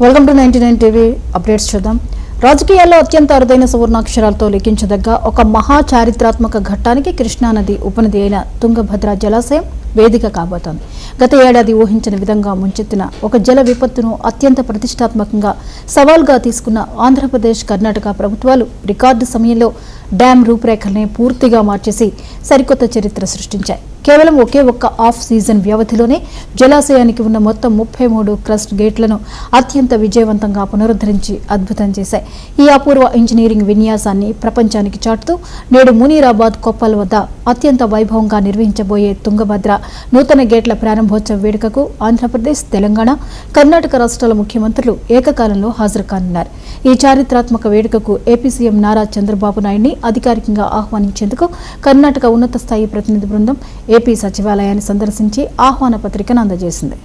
Welcome to 99 TV updates చూద్దాం. రాజకీయాల్లో అత్యంత అరుదైన సువర్ణాక్షరాలతో లిఖించదగ్గ ఒక మహా చారిత్రాత్మక ఘట్టానికి కృష్ణానది ఉపనది అయిన తుంగభద్ర జలాశయం వేదిక కాబోతోంది. గత ఏడాది ఊహించిన విధంగా ముంచెత్తిన ఒక జల విపత్తును అత్యంత ప్రతిష్టాత్మకంగా సవాల్గా తీసుకున్న ఆంధ్రప్రదేశ్, కర్ణాటక ప్రభుత్వాలు రికార్డు సమయంలో డ్యామ్ రూపురేఖల్ని పూర్తిగా మార్చేసి సరికొత్త చరిత్ర సృష్టించాయి. కేవలం ఒకే ఒక్క ఆఫ్ సీజన్ వ్యవధిలోనే జలాశయానికి ఉన్న మొత్తం 33 క్రస్ట్ గేట్లను అత్యంత విజయవంతంగా పునరుద్ధరించి అద్భుతం చేశాయి. ఈ అపూర్వ ఇంజనీరింగ్ విన్యాసాన్ని ప్రపంచానికి చాటుతూ నేడు మునీరాబాద్ కొప్పల్ వద్ద అత్యంత వైభవంగా నిర్వహించబోయే తుంగభద్ర నూతన గేట్ల ప్రారంభోత్సవ వేడుకకు ఆంధ్రప్రదేశ్, తెలంగాణ, కర్ణాటక రాష్ట్రాల ముఖ్యమంత్రులు ఏకకాలంలో హాజరు కానున్నారు. ఈ చారిత్రాత్మక వేడుకకు ఏపీ సీఎం నారా చంద్రబాబు నాయుడిని అధికారికంగా ఆహ్వానించేందుకు కర్ణాటక ఉన్నత స్థాయి ప్రతినిధి బృందం ఏపీ సచివాలయాన్ని సందర్శించి ఆహ్వాన పత్రికను అందజేసింది.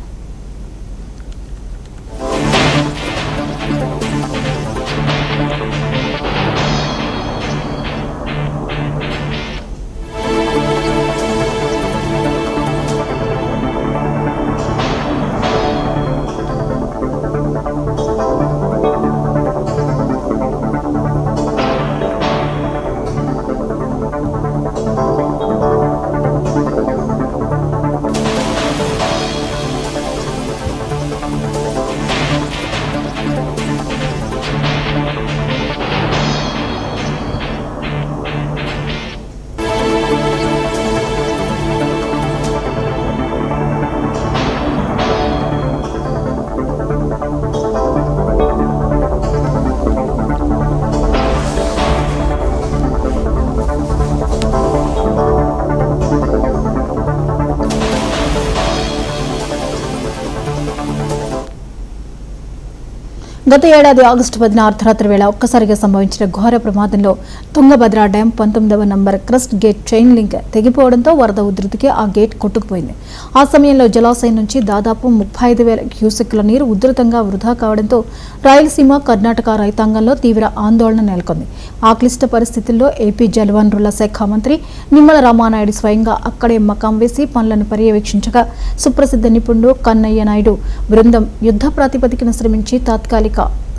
గత ఏడాది ఆగస్టు 10న అర్ధరాత్రి వేళ ఒక్కసారిగా సంభవించిన ఘోర ప్రమాదంలో తుంగభద్ర డ్యాం 19వ number crest gate chain link తెగిపోవడంతో వరద ఉధృతికి ఆ గేట్ కొట్టుకుపోయింది. ఆ సమయంలో జలాశయం నుంచి దాదాపు 35,000 క్యూసెక్కుల నీరు ఉధృతంగా వృధా కావడంతో రాయలసీమ, కర్ణాటక రైతాంగంలో తీవ్ర ఆందోళన నెలకొంది. ఆ క్లిష్ట పరిస్థితుల్లో ఏపీ జలవనరుల శాఖ మంత్రి నిమ్మల రామానాయుడు స్వయంగా అక్కడే మకాం వేసి పనులను పర్యవేక్షించగా సుప్రసిద్ధ నిపుణుడు కన్నయ్య నాయుడు బృందం యుద్ధ ప్రాతిపదికన శ్రమించి తాత్కాలిక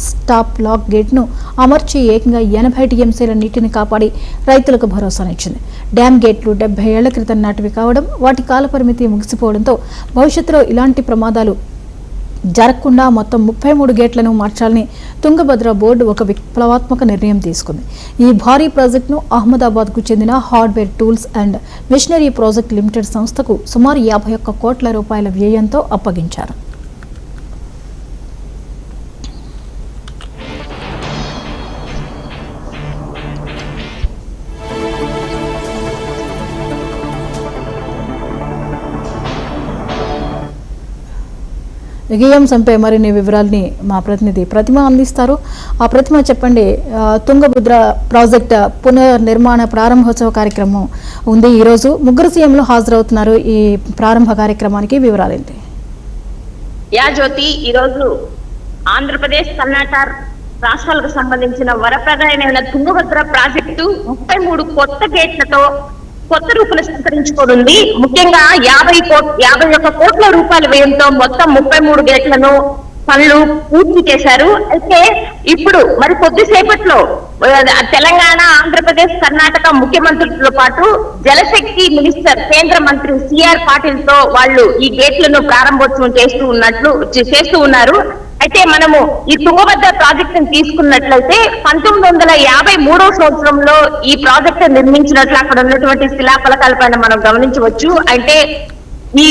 స్టాప్ లాక్ గేట్ ను అమర్చి ఏకంగా 80 టీఎంసీల నీటిని కాపాడి రైతులకు భరోసానిచ్చింది. డ్యామ్ గేట్లు 70 ఏళ్ల క్రితం నాటివి కావడం, వాటి కాలపరిమితి ముగిసిపోవడంతో భవిష్యత్తులో ఇలాంటి ప్రమాదాలు జరగకుండా మొత్తం 33 గేట్లను మార్చాలని తుంగభద్ర బోర్డు ఒక విప్లవాత్మక నిర్ణయం తీసుకుంది. ఈ భారీ ప్రాజెక్టును అహ్మదాబాద్కు చెందిన hardware tools and machinery project limited సంస్థకు సుమారు 51 కోట్ల రూపాయల వ్యయంతో అప్పగించారు. ఈ అంశంపై మరిన్ని వివరాలని మా ప్రతినిధి ప్రతిమ అందిస్తారు. ఆ ప్రతిమ చెప్పండి, తుంగభద్ర ప్రాజెక్ట్ పునర్నిర్మాణ ప్రారంభోత్సవ కార్యక్రమం ఉంది. ఈరోజు ముగ్గురు సీఎంలు హాజరవుతున్నారు. ఈ ప్రారంభ కార్యక్రమానికి వివరాలేంటి? జ్యోతి, ఈరోజు ఆంధ్రప్రదేశ్, కర్ణాటక రాష్ట్రాలకు సంబంధించిన వరప్రదాయమైన తుంగభద్ర ప్రాజెక్టు 33 కొత్త గేట్లతో కొత్త రూపును స్వీకరించుకోనుంది. ముఖ్యంగా 51 కోట్ల రూపాయల వ్యయంతో మొత్తం 33 గేట్లను పనులు పూర్తి చేశారు. అయితే ఇప్పుడు మరి కొద్దిసేపట్లో తెలంగాణ, ఆంధ్రప్రదేశ్, కర్ణాటక ముఖ్యమంత్రులతో పాటు జలశక్తి మినిస్టర్, కేంద్ర మంత్రి సిఆర్ పాటిల్ తో వాళ్ళు ఈ గేట్లను ప్రారంభోత్సవం చేస్తూ ఉన్నారు. అయితే మనము ఈ తుంగభద్ర ప్రాజెక్టు తీసుకున్నట్లయితే 1953వ సంవత్సరంలో ఈ ప్రాజెక్టు నిర్మించినట్లు అక్కడ ఉన్నటువంటి శిలాఫలకాల పైన మనం గమనించవచ్చు. అంటే ఈ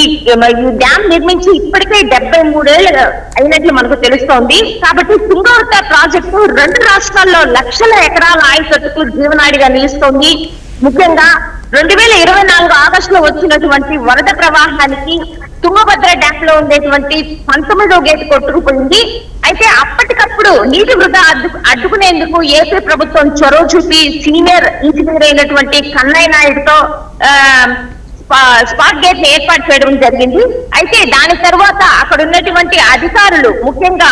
డ్యామ్ నిర్మించి ఇప్పటికే 73 ఏళ్ళు అయినట్లు మనకు తెలుస్తోంది. కాబట్టి తుంగభద్ర ప్రాజెక్టు 2 రాష్ట్రాల్లో లక్షల ఎకరాల ఆయకట్టుకు జీవనాడిగా నిలుస్తోంది. ముఖ్యంగా 2024 ఆగస్టులో వచ్చినటువంటి వరద ప్రవాహానికి తుంగభద్ర డ్యామ్ లో ఉండేటువంటి 19వ గేట్ కొట్టుకుపోయింది. అయితే అప్పటికప్పుడు నీటి వృధా అడ్డుకునేందుకు ఏపీ ప్రభుత్వం చొరవ చూపి సీనియర్ ఇంజనీర్ అయినటువంటి కన్నయ్య నాయుడుతో స్పాట్ గేట్ ని ఏర్పాటు చేయడం జరిగింది. అయితే దాని తర్వాత అక్కడ ఉన్నటువంటి అధికారులు, ముఖ్యంగా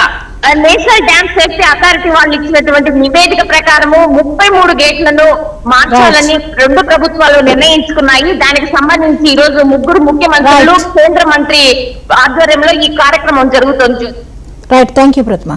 నేషనల్ డ్యామ్ సేఫ్టీ అథారిటీ వాళ్ళు ఇచ్చినటువంటి నివేదిక ప్రకారము 33 గేట్లను మార్చాలని 2 ప్రభుత్వాలు నిర్ణయించుకున్నాయి. దానికి సంబంధించి ఈ రోజు ముగ్గురు ముఖ్యమంత్రులు, కేంద్ర మంత్రి ఆధ్వర్యంలో ఈ కార్యక్రమం జరుగుతుంది. Right, thank you Pratima.